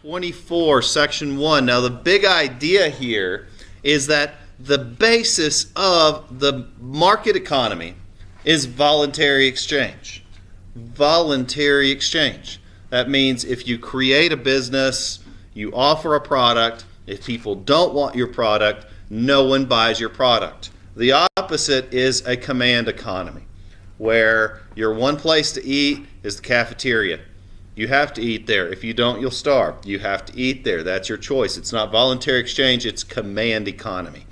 24, Section 1. Now, the big idea here is that the basis of the market economy is voluntary exchange. Voluntary exchange. That means if you create a business, you offer a product, if people don't want your product, no one buys your product. The opposite is a command economy, where your one place to eat is the cafeteria. You have to eat there. If you don't, you'll starve. You have to eat there. That's your choice. It's not voluntary exchange, it's command economy.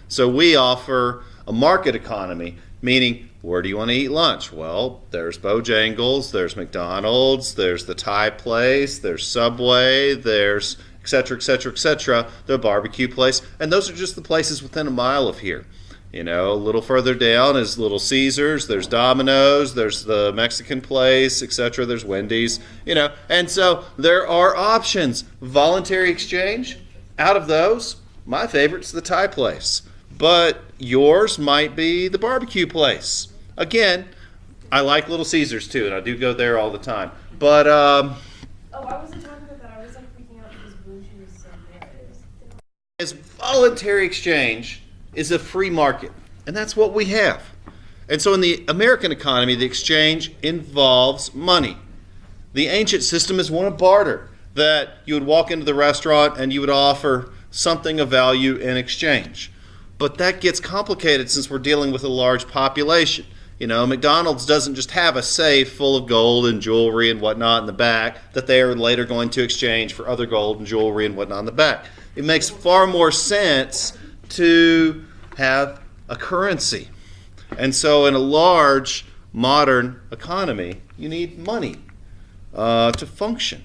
So we offer a market economy, meaning where do you want to eat lunch? Well, there's Bojangles, there's McDonald's, there's the Thai place, there's Subway, there's et cetera, et cetera, et cetera, the barbecue place, and those are just the places within a mile of here. You know, a little further down is Little Caesars, there's Domino's, there's the Mexican place, etc., there's Wendy's, you know. And so there are options. Voluntary exchange, out of those, my favorite's the Thai place. But yours might be the barbecue place. Again, I like Little Caesars too, and I do go there all the time. But, Oh, I wasn't talking about that. I was freaking out because Blue Chew was so there. As voluntary exchange is a free market, and that's what we have. And so in the American economy, the exchange involves money. The ancient system is one of barter, that you would walk into the restaurant and you would offer something of value in exchange. But that gets complicated since we're dealing with a large population. You know, McDonald's doesn't just have a safe full of gold and jewelry and whatnot in the back that they are later going to exchange for other gold and jewelry and whatnot in the back. It makes far more sense to have a currency. And so in a large modern economy, you need money to function.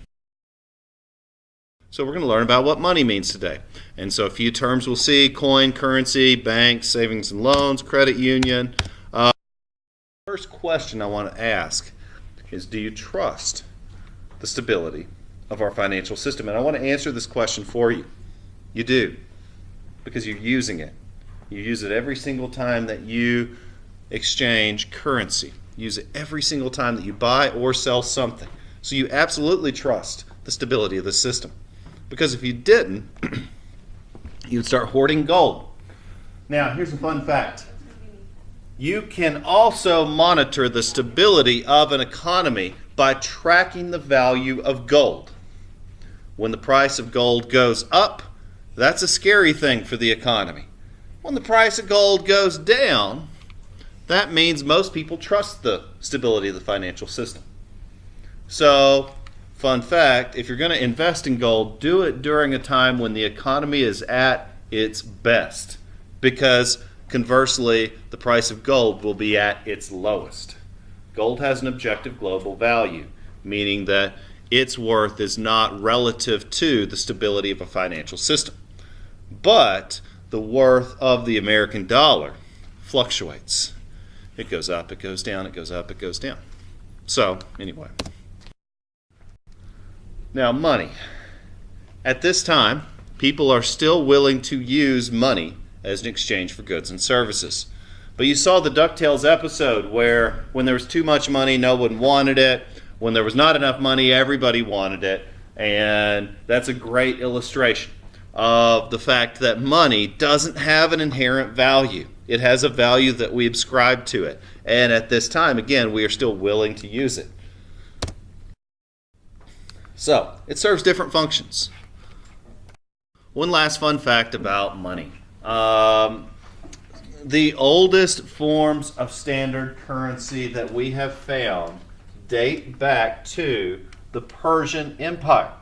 So we're going to learn about what money means today. And so a few terms we'll see: coin, currency, bank, savings and loans, credit union. First question I want to ask is, do you trust the stability of our financial system? And I want to answer this question for you. You do, because you're using it. You use it every single time that you exchange currency. Use it every single time that you buy or sell something. So you absolutely trust the stability of the system. Because if you didn't, you'd start hoarding gold. Now, here's a fun fact. You can also monitor the stability of an economy by tracking the value of gold. When the price of gold goes up, that's a scary thing for the economy. When the price of gold goes down, that means most people trust the stability of the financial system. So, fun fact, if you're going to invest in gold, do it during a time when the economy is at its best. Because conversely, the price of gold will be at its lowest. Gold has an objective global value, meaning that its worth is not relative to the stability of a financial system. But the worth of the American dollar fluctuates. It goes up, it goes down, it goes up, it goes down. So, anyway. Now, money. At this time, people are still willing to use money as an exchange for goods and services. But you saw the DuckTales episode where when there was too much money, no one wanted it. When there was not enough money, everybody wanted it. And that's a great illustration of the fact that money doesn't have an inherent value. It has a value that we ascribe to it. And at this time, again, we are still willing to use it. So, it serves different functions. One last fun fact about money. The oldest forms of standard currency that we have found date back to the Persian Empire.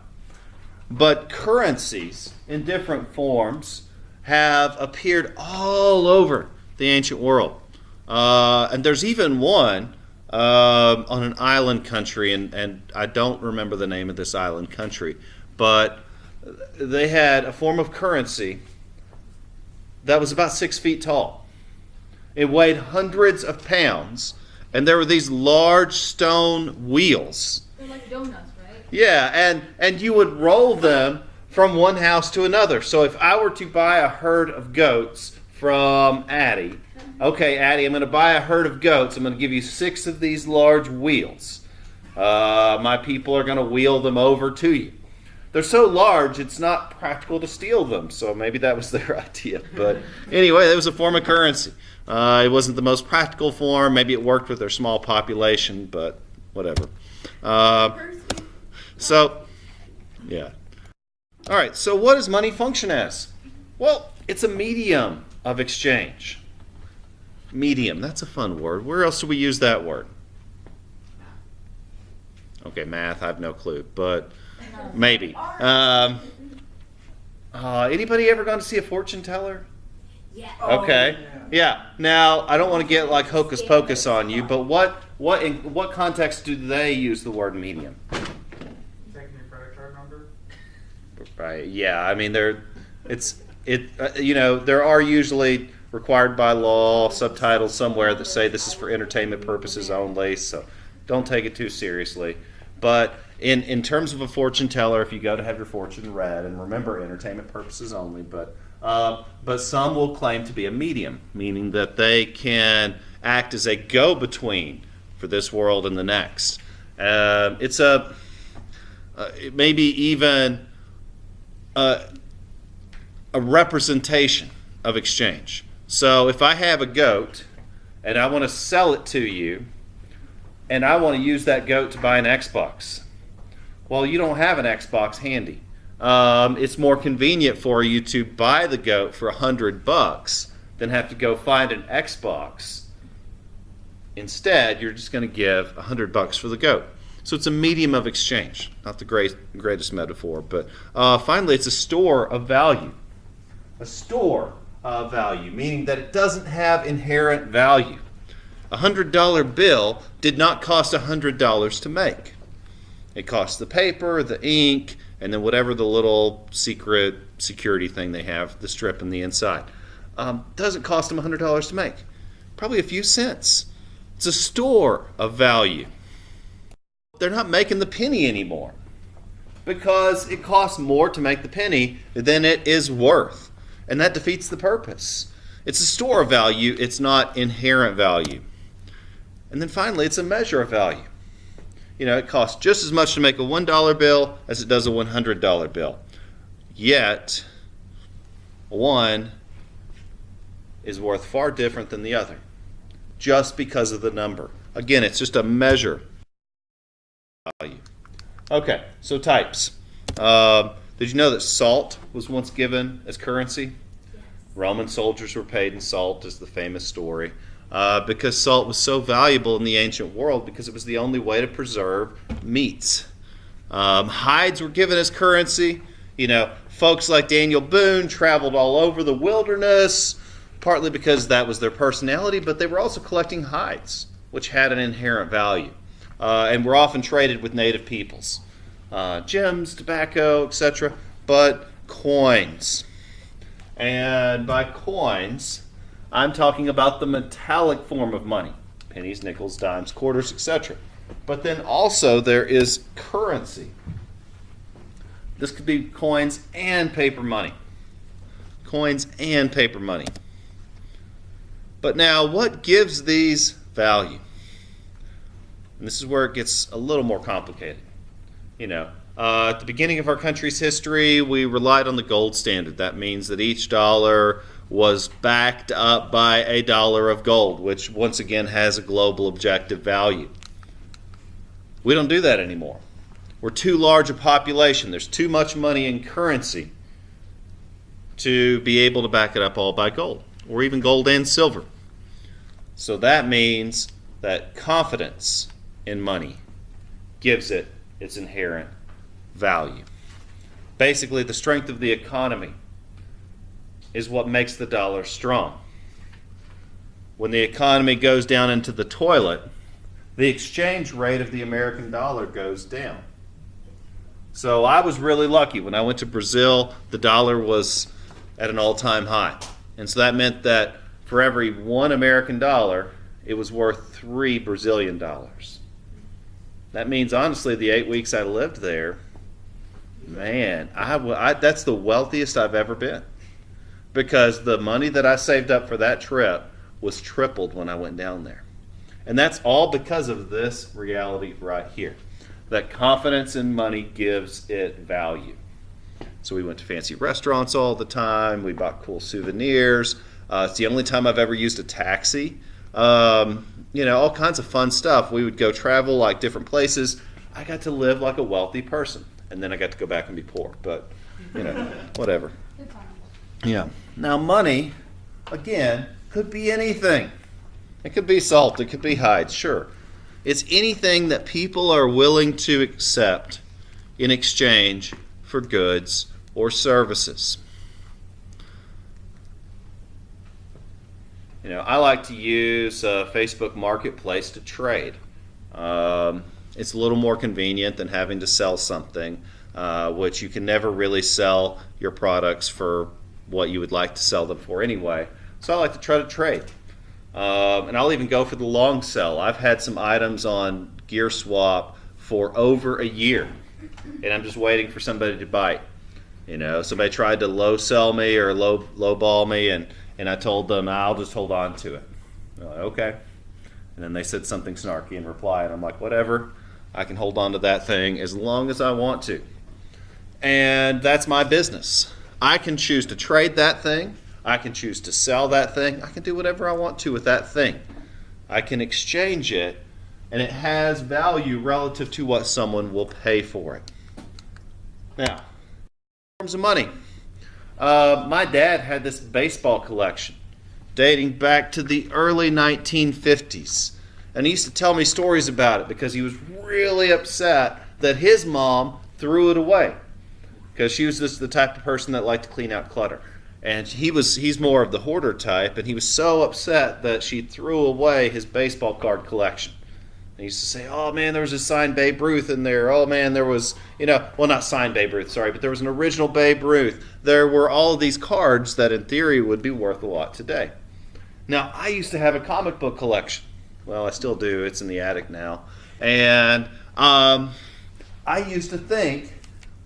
But currencies in different forms have appeared all over the ancient world. And there's even one on an island country, and I don't remember the name of this island country, but they had a form of currency that was about 6 feet tall. It weighed hundreds of pounds, and there were these large stone wheels. They're like donuts, right? Yeah, and you would roll them from one house to another. So if I were to buy a herd of goats from Addie, okay, Addie, I'm going to buy a herd of goats. I'm going to give you 6 of these large wheels. My people are going to wheel them over to you. they're so large, it's not practical to steal them. So maybe that was their idea. But anyway, it was a form of currency. It wasn't the most practical form. Maybe it worked with their small population, but whatever. So, yeah. All right, so what does money function as? Well, it's a medium of exchange. Medium, that's a fun word. Where else do we use that word? Okay, math, I have no clue, but maybe. Anybody ever gone to see a fortune teller? Yeah. Okay. Yeah. Now, I don't want to get like hocus pocus on you, but in what context do they use the word medium? Taking your credit card number? Right. Yeah. I mean, there are usually required by law subtitles somewhere that say this is for entertainment purposes only. So don't take it too seriously. But in terms of a fortune teller, if you go to have your fortune read, and remember, entertainment purposes only, but some will claim to be a medium, meaning that they can act as a go-between for this world and the next. It's maybe even a representation of exchange. So if I have a goat and I want to sell it to you, and I want to use that goat to buy an Xbox, well, you don't have an Xbox handy. It's more convenient for you to buy the goat for $100 than have to go find an Xbox. Instead, you're just going to give $100 for the goat. So it's a medium of exchange. Not the greatest metaphor, but finally, it's a store of value. A store of value, meaning that it doesn't have inherent value. A $100 bill did not cost $100 to make. It cost the paper, the ink, and then whatever the little secret security thing they have, the strip in the inside. Doesn't cost them $100 to make. Probably a few cents. It's a store of value. They're not making the penny anymore because it costs more to make the penny than it is worth. And that defeats the purpose. It's a store of value. It's not inherent value. And then finally, it's a measure of value. It costs just as much to make a $1 bill as it does a $100 bill. Yet, one is worth far different than the other, just because of the number. Again, it's just a measure of value. Okay, so types. Did you know that salt was once given as currency? Yes. Roman soldiers were paid in salt, is the famous story. Because salt was so valuable in the ancient world because it was the only way to preserve meats. Hides were given as currency. Folks like Daniel Boone traveled all over the wilderness, partly because that was their personality, but they were also collecting hides, which had an inherent value, and were often traded with native peoples. Gems, tobacco, etc., but coins. And by coins, I'm talking about the metallic form of money, pennies, nickels, dimes, quarters, etc. But then also there is currency. This could be coins and paper money. Coins and paper money. But now, what gives these value? And this is where it gets a little more complicated. At the beginning of our country's history, we relied on the gold standard. That means that each dollar was backed up by a dollar of gold, which once again has a global objective value. We don't do that anymore. We're too large a population. There's too much money in currency to be able to back it up all by gold, or even gold and silver. So that means that confidence in money gives it its inherent value. Basically, the strength of the economy is what makes the dollar strong. When the economy goes down into the toilet, the exchange rate of the American dollar goes down. So I was really lucky. When I went to Brazil, the dollar was at an all-time high. And so that meant that for every one American dollar, it was worth 3 Brazilian dollars. That means, honestly, the 8 weeks I lived there, man, that's the wealthiest I've ever been. Because the money that I saved up for that trip was tripled when I went down there. And that's all because of this reality right here. That confidence in money gives it value. So we went to fancy restaurants all the time. We bought cool souvenirs. It's the only time I've ever used a taxi. All kinds of fun stuff. We would go travel like different places. I got to live like a wealthy person. And then I got to go back and be poor. But, whatever. Yeah. Now, money, again, could be anything. It could be salt. It could be hides. Sure. It's anything that people are willing to accept in exchange for goods or services. I like to use Facebook Marketplace to trade. It's a little more convenient than having to sell something, which you can never really sell your products for what you would like to sell them for anyway. So I like to try to trade. And I'll even go for the long sell. I've had some items on GearSwap for over a year, and I'm just waiting for somebody to bite. Somebody tried to low sell me or low ball me, and I told them I'll just hold on to it. They're like, okay. And then they said something snarky in reply, and I'm like, whatever. I can hold on to that thing as long as I want to. And that's my business. I can choose to trade that thing. I can choose to sell that thing. I can do whatever I want to with that thing. I can exchange it, and it has value relative to what someone will pay for it. Now, in terms of money, my dad had this baseball collection dating back to the early 1950s. And he used to tell me stories about it because he was really upset that his mom threw it away. Because she was just the type of person that liked to clean out clutter. And he's more of the hoarder type, and he was so upset that she threw away his baseball card collection. And he used to say, oh man, there was a signed Babe Ruth in there. Oh man, there was, not signed Babe Ruth, sorry, but there was an original Babe Ruth. There were all of these cards that in theory would be worth a lot today. Now, I used to have a comic book collection. Well, I still do. It's in the attic now. And I used to think,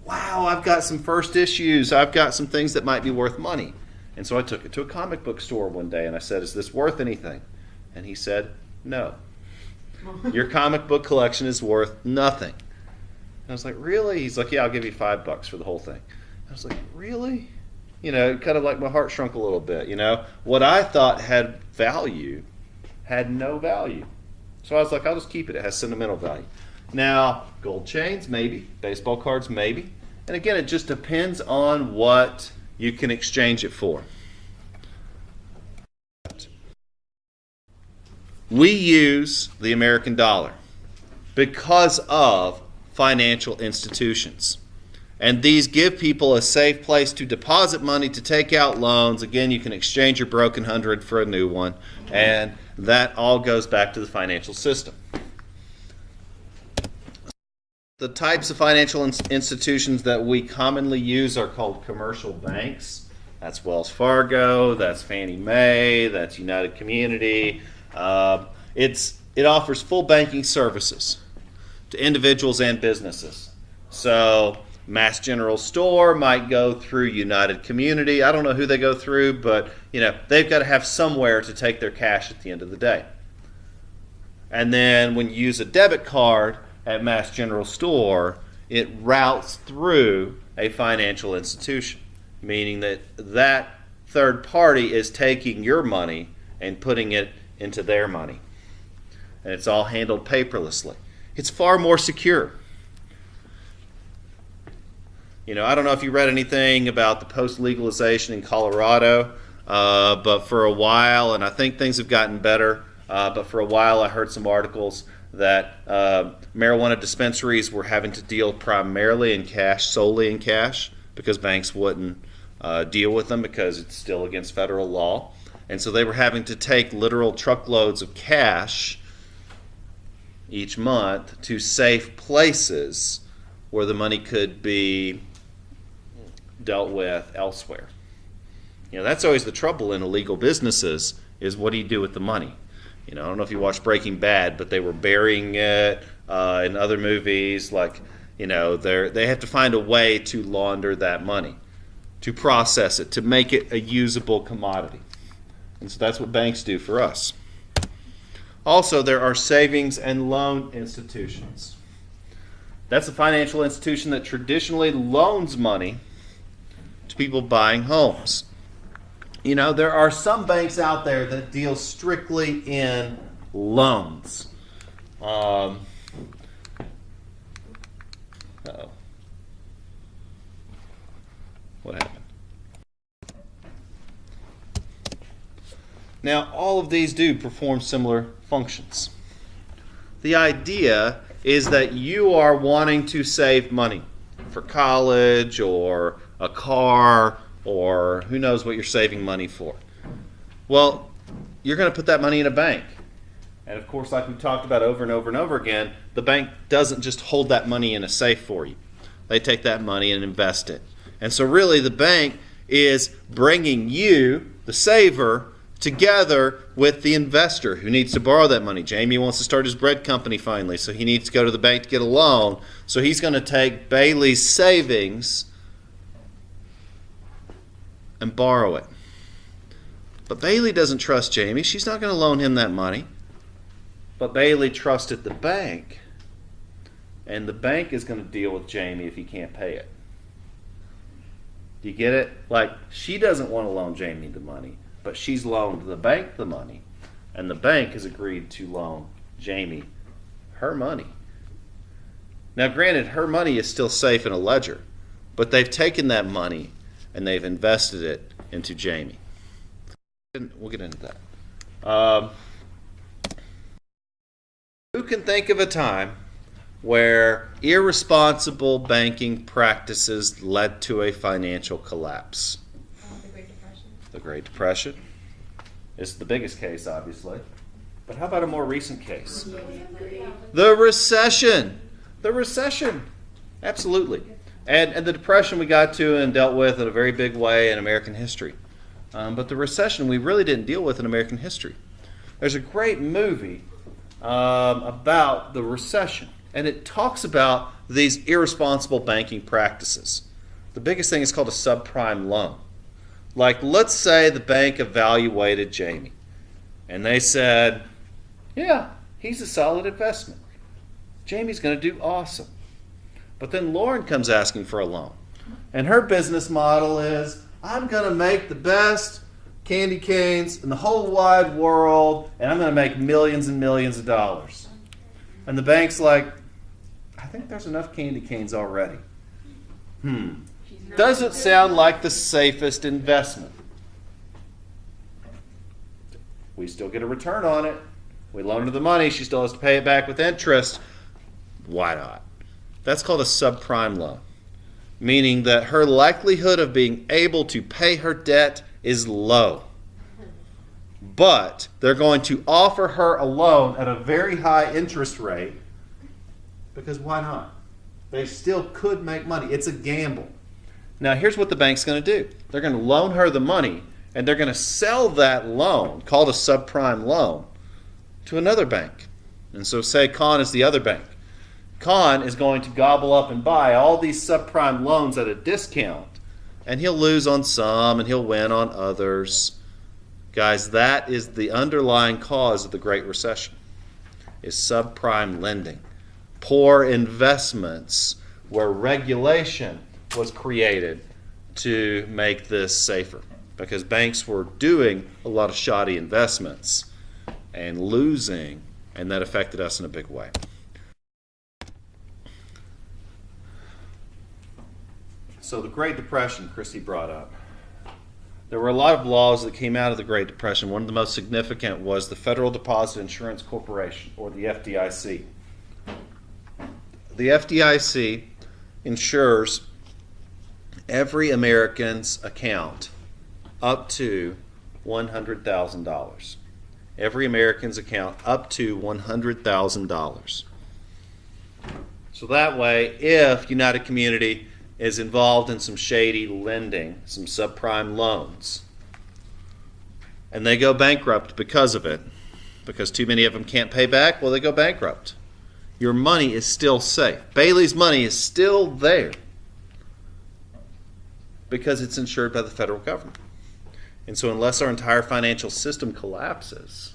wow, I've got some first issues. I've got some things that might be worth money. And so I took it to a comic book store one day and I said, is this worth anything? And he said, no. Your comic book collection is worth nothing. And I was like, really? He's like, yeah, I'll give you $5 for the whole thing. I was like, really? Kind of like my heart shrunk a little bit. What I thought had value had no value. So I was like, I'll just keep it. It has sentimental value. Now, gold chains, maybe. Baseball cards, maybe. And again, it just depends on what you can exchange it for. We use the American dollar because of financial institutions. And these give people a safe place to deposit money, to take out loans. Again, you can exchange your broken 100 for a new one. And that all goes back to the financial system. The types of financial institutions that we commonly use are called commercial banks. That's Wells Fargo, that's Fannie Mae, that's United Community. It offers full banking services to individuals and businesses. So Mass General Store might go through United Community. I don't know who they go through, but they've got to have somewhere to take their cash at the end of the day. And then when you use a debit card at Mass General Store, it routes through a financial institution, meaning that third party is taking your money and putting it into their money. And it's all handled paperlessly. It's far more secure. I don't know if you read anything about the post-legalization in Colorado, but for a while, and I think things have gotten better, but for a while I heard some articles that marijuana dispensaries were having to deal primarily in cash, solely in cash, because banks wouldn't deal with them because it's still against federal law. And so they were having to take literal truckloads of cash each month to safe places where the money could be dealt with elsewhere. That's always the trouble in illegal businesses, is what do you do with the money? I don't know if you watched Breaking Bad, but they were burying it in other movies. Like, they have to find a way to launder that money, to process it, to make it a usable commodity. And so that's what banks do for us. Also, there are savings and loan institutions. That's a financial institution that traditionally loans money people buying homes. You know, there are some banks out there that deal strictly in loans. Uh-oh. What happened? Now, all of these do perform similar functions. The idea is that you are wanting to save money for college or a car or who knows what you're saving money for. Well, you're going to put that money in a bank. And of course, like we've talked about over and over and over again, the bank doesn't just hold that money in a safe for you. They take that money and invest it. And so really the bank is bringing you, the saver, together with the investor who needs to borrow that money. Jamie wants to start his bread company finally, so he needs to go to the bank to get a loan. So he's going to take Bailey's savings and borrow it. But Bailey doesn't trust Jamie. She's not going to loan him that money. But Bailey trusted the bank, and the bank is going to deal with Jamie if he can't pay it. Do you get it? Like, she doesn't want to loan Jamie the money, but she's loaned the bank the money, and the bank has agreed to loan Jamie her money. Now, granted, her money is still safe in a ledger, but they've taken that money and they've invested it into Jamie. We'll get into that. Who can think of a time where irresponsible banking practices led to a financial collapse? The Great Depression. The Great Depression is the biggest case, obviously. But how about a more recent case? The recession. The recession. Absolutely. And the Depression we got to and dealt with in a very big way in American history. But the recession we really didn't deal with in American history. There's a great movie about the recession, and it talks about these irresponsible banking practices. The biggest thing is called a subprime loan. Like, let's say the bank evaluated Jamie, and they said, yeah, he's a solid investment. Jamie's going to do awesome. But then Lauren comes asking for a loan, and her business model is, I'm going to make the best candy canes in the whole wide world, and I'm going to make millions and millions of dollars. And the bank's like, I think there's enough candy canes already. Doesn't sound like the safest investment. We still get a return on it. We loan her the money. She still has to pay it back with interest. Why not? That's called a subprime loan, meaning that her likelihood of being able to pay her debt is low. But they're going to offer her a loan at a very high interest rate because why not? They still could make money. It's a gamble. Now, here's what the bank's going to do. They're going to loan her the money, and they're going to sell that loan, called a subprime loan, to another bank. And so say Con is the other bank. Con is going to gobble up and buy all these subprime loans at a discount, and he'll lose on some and he'll win on others. Guys, that is the underlying cause of the Great Recession, is subprime lending. Poor investments where regulation was created to make this safer because banks were doing a lot of shoddy investments and losing, and that affected us in a big way. So the Great Depression, Christy brought up. There were a lot of laws that came out of the Great Depression. One of the most significant was the Federal Deposit Insurance Corporation, or the FDIC. The FDIC insures every American's account up to $100,000. Every American's account up to $100,000. So that way, if United Community is involved in some shady lending, some subprime loans, and they go bankrupt because of it, because too many of them can't pay back, well, they go bankrupt. Your money is still safe. Bailey's money is still there because it's insured by the federal government. And so unless our entire financial system collapses,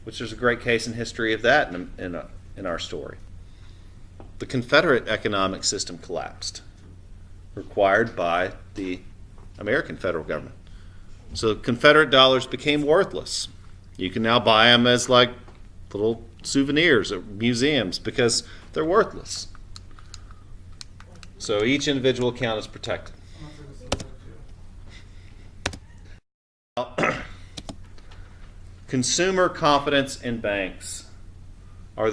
which there's a great case in history of that in our story, the Confederate economic system collapsed, required by the American federal government. So Confederate dollars became worthless. You can now buy them as like little souvenirs at museums because they're worthless. So each individual account is protected. Consumer confidence in banks are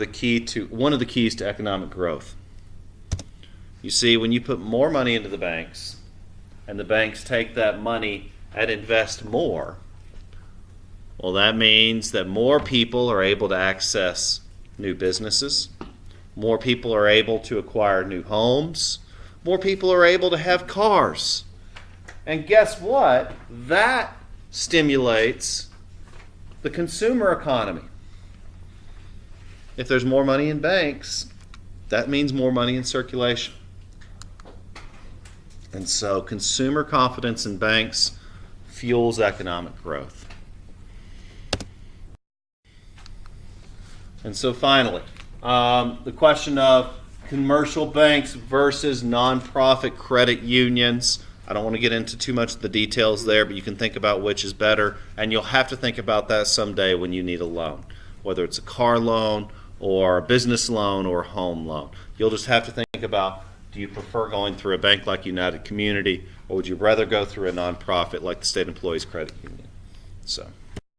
one of the keys to economic growth. You see, when you put more money into the banks, and the banks take that money and invest more, well, that means that more people are able to access new businesses, more people are able to acquire new homes, more people are able to have cars. And guess what? That stimulates the consumer economy. If there's more money in banks, that means more money in circulation. And so consumer confidence in banks fuels economic growth. And so finally, the question of commercial banks versus nonprofit credit unions. I don't want to get into too much of the details there, but you can think about which is better, and you'll have to think about that someday when you need a loan, whether it's a car loan or a business loan or a home loan. You'll just have to think about, do you prefer going through a bank like United Community, or would you rather go through a nonprofit like the State Employees Credit Union? So.